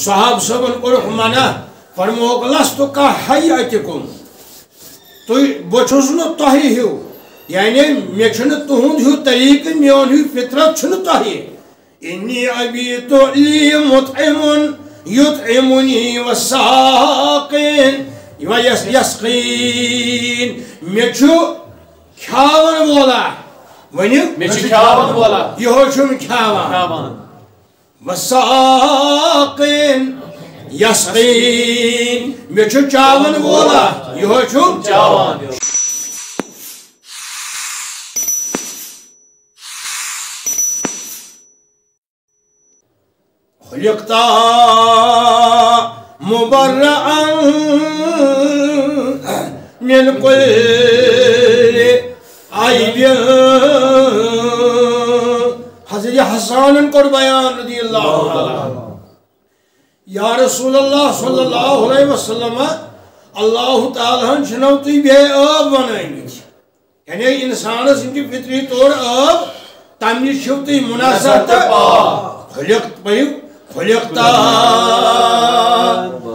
صحاب صبن کورک منع فرموک لستو کا حیاتکم تو بچوس نو تہی ہیو یعنی مے چھن تہند ہیو طریق میون ہیو فطرت چھن تہی انی ابیت لی مطعم یطعمنی وساقین ویسقین مے چھو کھاون والا ونیو مے چھو کھاون والا یہ چھم کھاون وساقین یسقین مے چھو چاون والا یہ چھم چاون خلقتا مبرعا من كل عيب حضرت حسان کور بیان رضی اللہ عنہ یا رسول اللہ صلی اللہ علیہ وسلم اللہ تعالیٰ چھنو تی بے آب ونائمت یعنی انسان سنکی فطری طور آب تمنی چھو تی مناسب خلقتا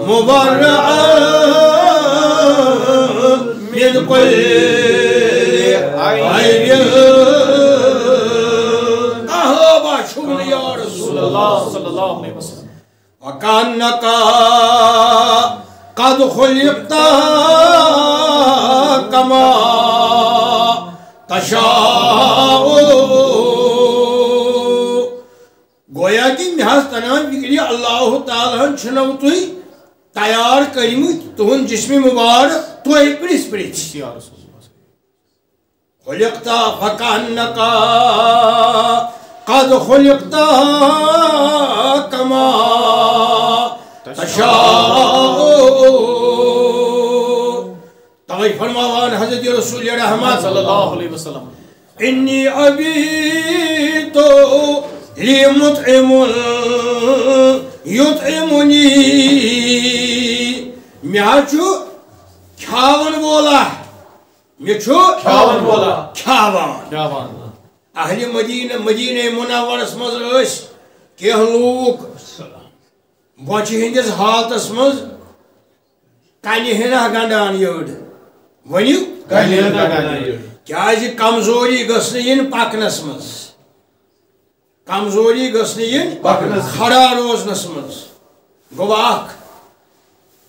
مبرعا من كل عيب اهابا شغل يا رسول الله صلی اللہ علیہ وسلم وكأنك قد خلقت كما تشاء گویا کہ مہاز تنان بکری اللہ تعالیٰ چھنو توی تیار کرمت تہن جسم مبارک توی پریس پریس خلقتا فکانکا قد خلقتا کما تشاء توی فرماوان حضرت رسول رحمت صلی اللہ علیہ وسلم انی ابیتو لی مطعم یطعمنی میا چھو کھاون والا مے چھو کھاون والا کھاون اہل مدینہ منورس مز اس کہ لوگ بچہ ہندس حالتس مز کنہ ہنا گنڈان یڑ ونیو کنہ ہنا گنڈان یڑ کیازِ کمزوری گژھنہٕ یِن پکنس مز کمزوری گژھنہٕ کھڑا روزنس مز گو اکھ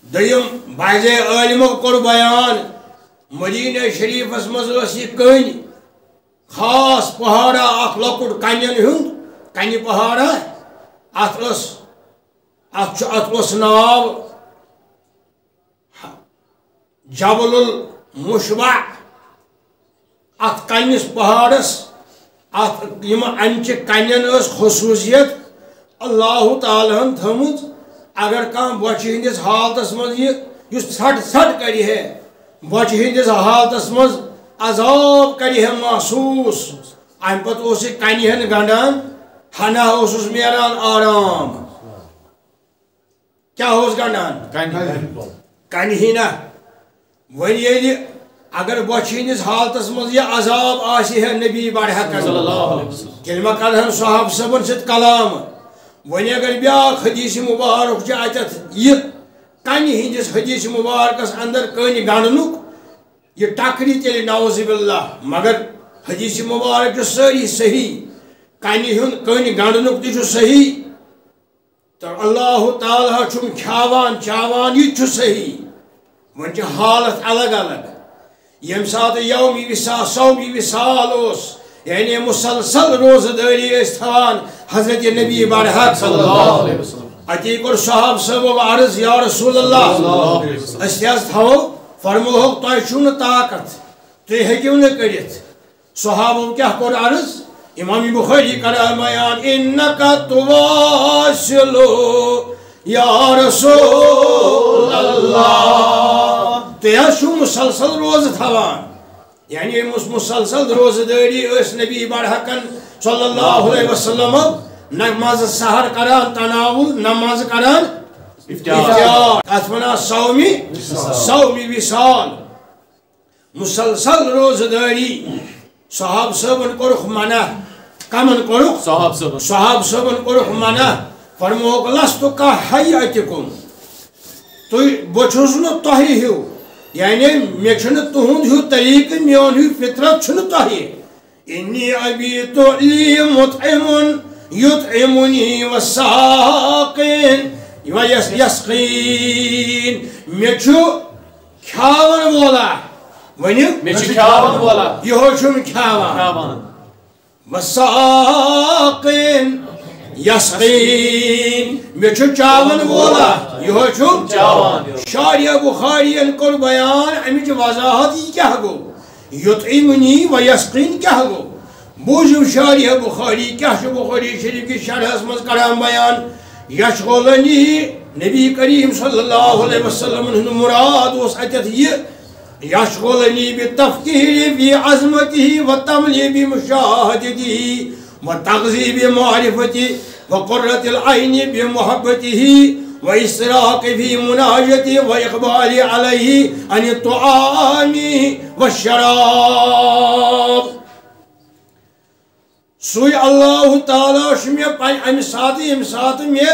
دویم بعض عالمو کور بیان مدینہ شریفس مز ٲس یہِ کٔنۍ خاص پہاڑا اکھ لۄکُٹ کنٮ۪ن ہُنٛد کنہِ پہاڑا اتھ اوس ناو جبل المشبع ات کنس پہاڑس ات یم امچہ کنین اس خصوصیت اللہ تعالیٰ ہن تھمت اگر کان بچہ ہندس حالتس مز یہ ژھٹ ژھٹ کری ہے بچہ ہندس حالتس مز عذاب کری ہے محسوس ام پتہ اس کنہ ہن گنڈان ہنا اوسس میران آرام کیا اوس گنڈان کنہ ہنا ون ییٚلہِ اگر بچہ ہندس حالتس مز یہ عذاب آسی ہے نبی بڑھ صلی اللہ علیہ وسلم کلمہ کرہن صحاب صبن ست کلام ون اگر بیاکھ حدیث مبارک چھ اتت یہ کنہ ہندس حدیث مبارکس اندر کنہ گنڈنک یہ ٹکری تیل نعوذ باللہ مگر حدیث مبارک چھ ساری صحیح کنہ ہند کنہ گنڈنک تہ چھ صحیح تو اللہ تعالیٰ چھم کھاوان چاوان یہ چھ صحیح ون چھ حالت الگ الگ یم سات یومی وصال سومی وصال اس یعنی مسلسل روزداری اس تھان حضرت نبی برحق صلی اللہ علیہ وسلم اتی کر صحاب صحب عرض یا رسول اللہ استیاز تھو فرموہ تو چھون طاقت تو ہیکیو نہ کرت صحابہ کیا کر عرض امام بخاری کرا بیان انکا تواصلو یا رسول اللہ تو یہ چھو مسلسل روز تھوان یعنی مسلسل روزداری اس نبی برحقن صلی اللہ علیہ وسلم نماز سحر کران تناول نماز کران افطار اتمنا سومی وصال مسلسل روزداری صحاب صبن کرخ منع کمن کرخ صحاب صبن کرخ منع فرموک لستو کا حیاتکم بچھس نا تہی ہیو یعنی مے چھن تہند ہیو طریق میون ہیو فطرت چھن تہی انی ابیت لی مطعم یطعمنی وساقین ویسقین مے چھو کھاون وولا ونیو مے چھ کھاون وولا یہو چھم کھاون وساقین یسقین مے چھو چاون وولا یہو چھم چاون شاریہ بخاری کور بیان امچ وضاحت یہ کیا گو یطعمنی ویسقین کیا گو بوجو شاریہ بخاری کیا چھو بخاری شریف کی شرح مز کران بیان یشغلنی نبی کریم صلی اللہ علیہ وسلم مراد اس اتت یہ یشغلنی بتفکیری فی عظمتی وتملی بمشاہدتی وتغذیب معرفتی وقرۃ العین بمحبته وإسراق في مناجته وإقبال عليه عن الطعام والشراب سوی اللہ تعالیٰ امہ سات میں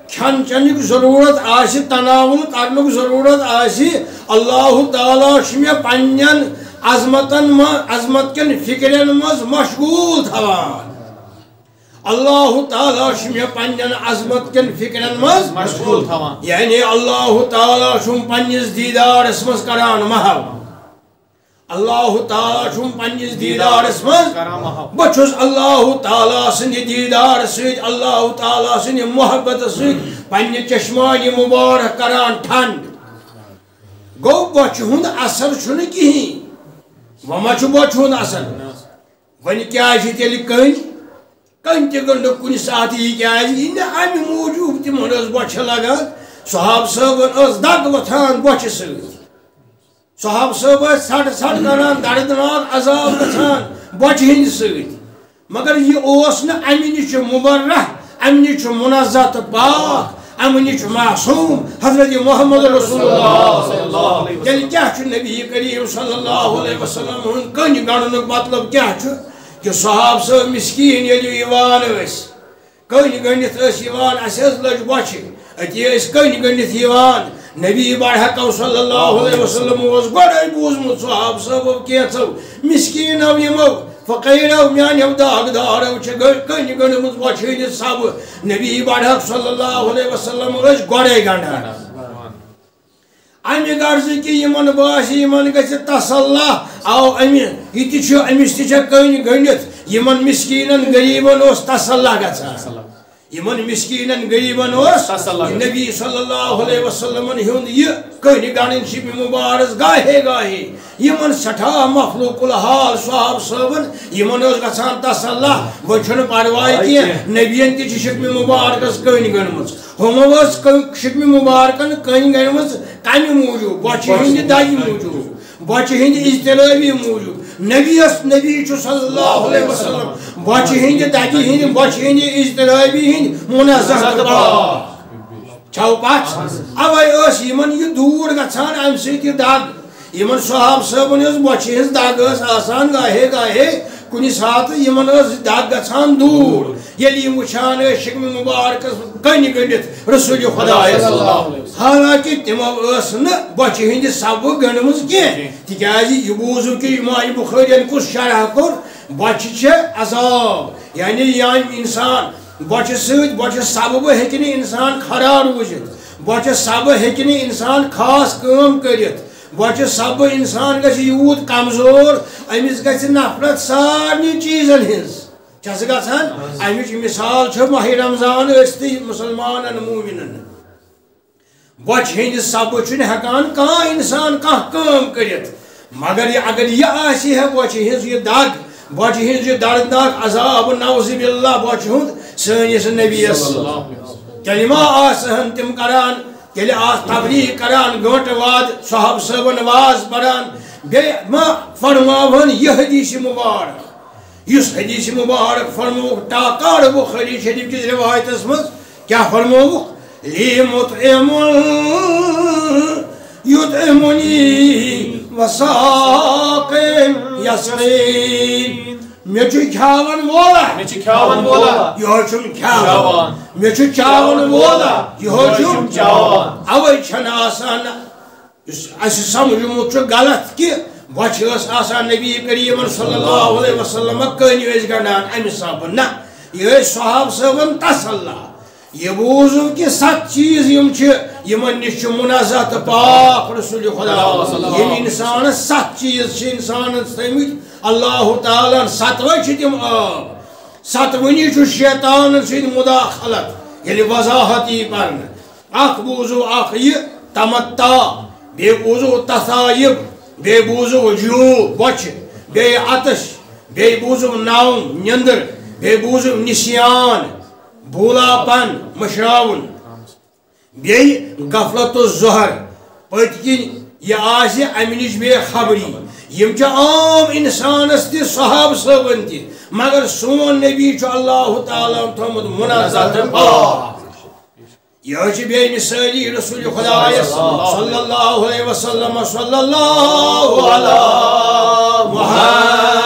کھن چنک ضرورت آسی تناول کرنک ضرورت آسی اللہ تعالیٰ میں پنن عظمت کن فکرن مز مشغول تھوان اللہ تعالیٰ میں پنن عظمت کن فکرن مز مشغول تھوان یعنی اللہ تعالیٰ پنس دیدارس مز کران محو اللہ تعالیٰ پنس دیدارس مز بچس اللہ تعالیٰ سند دیدار سید اللہ تعالیٰ سند محبت سید پنہ چشمانی مبارک کران ٹھنڈ گو بچہ ہند اثر چھن کہین وما چھ بچہ ہند اثر ون کیا تیل کن تہ گنڈ کن سات یہ کیا امہ موجود تمہن بچہ لگان صحاب صٲبن دگ وتھان بچہ سۭتۍ صحاب صٲب سٹ سٹ کران دردناک عذاب گژھان بچہ ہند سۭتۍ مگر یہ اوس نہ امہ نش مبرہ امہ نش منزہ تہٕ پاک امہ نش معصوم حضرت محمد رسول اللہ تیل کیا نبی کریم صلی اللہ علیہ وسلم ہند کن گنڈنک مطلب کیا کہ صحاب صٲب مسکین ییٚلہِ یوان ٲسۍ کن گنڈتھ یوان اسہِ حظ لٔج بچہ اتی ٲسۍ کن گنڈتھ یوان نبی برحقو صلی اللہ علیہ وسلم گوڑے بوزمت صحاب صاحب کینچو مسکینو یمو فقیرو میانو داغدارو کن گنڈمت بچہ ہندس سب نبی برحق صلی اللہ علیہ وسلم گوڑے گنڈان امہ غرض کہ یمن باسی یمن گژھِ تسلح آو امس تہ کن گنڈتھ یمن مسکینن غریبن اوس تسلح گژھان یمن مسکینن غریبن اوس نبی صلی اللہ علیہ وسلم ہند یہ کن گنڈن شب مبارک گاہے گاہے یمن سٹھا مخلوق الحال صحاب صٲبن یمن اوس گژھان تسلح وۄنۍ چھُنہٕ پرواے کینٛہہ نبیَن تہِ چھِ شکمہِ مبارکس کن گٔنمٕژ ہُمو ٲس شکمہِ مبارکن کن گٔنمٕژ کمہِ موٗجوٗب بچہ ہٕنٛدِ دگہِ موٗجوٗب بچہ ہٕنٛدِ اجتنٲبی موٗجوٗب نبی چھُ صلی اللہ علیہ وسلم بچہ ہٕنٛدِ دگہِ ہٕنٛدِ بچہ ہٕنٛدِ اجتنٲبی ہٕنٛدِ منزہ چھو پتھ اوے ٲس یمن یہ دوٗر گژھان امہِ سۭتۍ یہِ دگ یمن صحاب صٲبن یۄس بچہ ہٕنٛز دگ ٲس آسان گاہے گاہے کُنہِ ساتہٕ یمن ٲس دگ گژھان دوٗر ییٚلہِ یِم وٕچھان ٲسۍ شکمہِ مبارکس کن گٔنڈتھ رسول خۄدایس حالانکہ تمو ٲس نہٕ بچہ ہٕنٛدِ سبہٕ گٔنڈمٕژ کینٛہہ تِکیازِ یہِ بوٗزو کہ امام بخٲرین کُس شرح کوٚر بچہ چھِ عذاب یعنی انسان بچہ سۭتۍ بچہ سببہٕ ہیٚکہِ نہٕ انسان کھڑا روٗزِتھ بچہ سببہٕ ہیٚکہِ نہٕ انسان خاص کٲم کٔرِتھ بچہ سببہٕ انسان گژھِ یوٗت کمزور أمِس گژھِ نفرت سارنٕے چیٖزن ہٕنٛز چھس گژھان امِچ مثال چھِ ماہ رمضان ٲسۍتٕے مُسلمانن مومِنن بچہ ہٕنٛدِ سببہٕ چھُنہٕ ہٮ۪کان کانٛہہ انسان کانٛہہ کٲم کٔرِتھ مگر اگر یہِ آسہِ ہے بچہ ہٕنٛز یہِ دگ بچہ ہٕنٛز یہِ دردناک عذاب نعوذ باللہ بچہ ہُنٛد سٲنِس نبیَس تیٚلہِ ما آسہن تِم کران تیٚلہِ تبلیغ کران گٲنٛٹہٕ واد صحاب صٲبن واز پران بیٚیہِ ما فرماوہن یہِ حدیث مبارک یُس حدیث مبارک فرمووُکھ ٹاکار بخاری شریف کِس روایتس منٛز کیٛاہ فرمووُکھ لی مطعم یطعمنی وساق یسقین مے چھ کھاون وولا مے چھ کھاون وولا یہ چھم کھاون کھاوان مے چھ چاون وولا یہ چھم چاوان اوے چھن آسان اس سمجھمت چھ غلط کہ بچ ٲس آسان نبی کریم صلی اللہ علیہ وسلم کٔنۍ ٲسۍ گنڈان امہِ حسابہٕ نہ یہ ٲسۍ صحاب صٲبن تسلا یہ بوزو کہ 7 چیز یم چھ یمن نش چھ منزہ تہ پاک رسول خدا یم انسان 7 چیز چھ انسان تھٲمٕتۍ اللہ تعالیٰ 7وے چھ تم آب 7ونی چھ شیطان سۭتۍ مداخلت ییٚلہِ وضاحت یی کرنہٕ اکھ بوزو اکھ یہ تمتع بیٚیہِ بوزو تصایب بیٚیہِ بوزو جوٗ بۄچھِ بیٚیہِ عطش بیٚیہِ بوزو نوم نیندر بیٚیہِ بوزو نسیان بولاپن مشراون بیٚیہِ غفلت الظہر پٔتۍ کِنۍ یہِ آسہِ امہِ نِش بیٚیہِ خبری یم چھِ عام انسانس تہِ صحاب صٲبن تہِ مگر سون نبی چھُ اللہ تعالیٰ تھوٚمُت منزہ تہٕ پاک یہ چھ بے مثالی رسول خدا صلی اللہ علیہ وسلم صلی اللہ علیہ محمد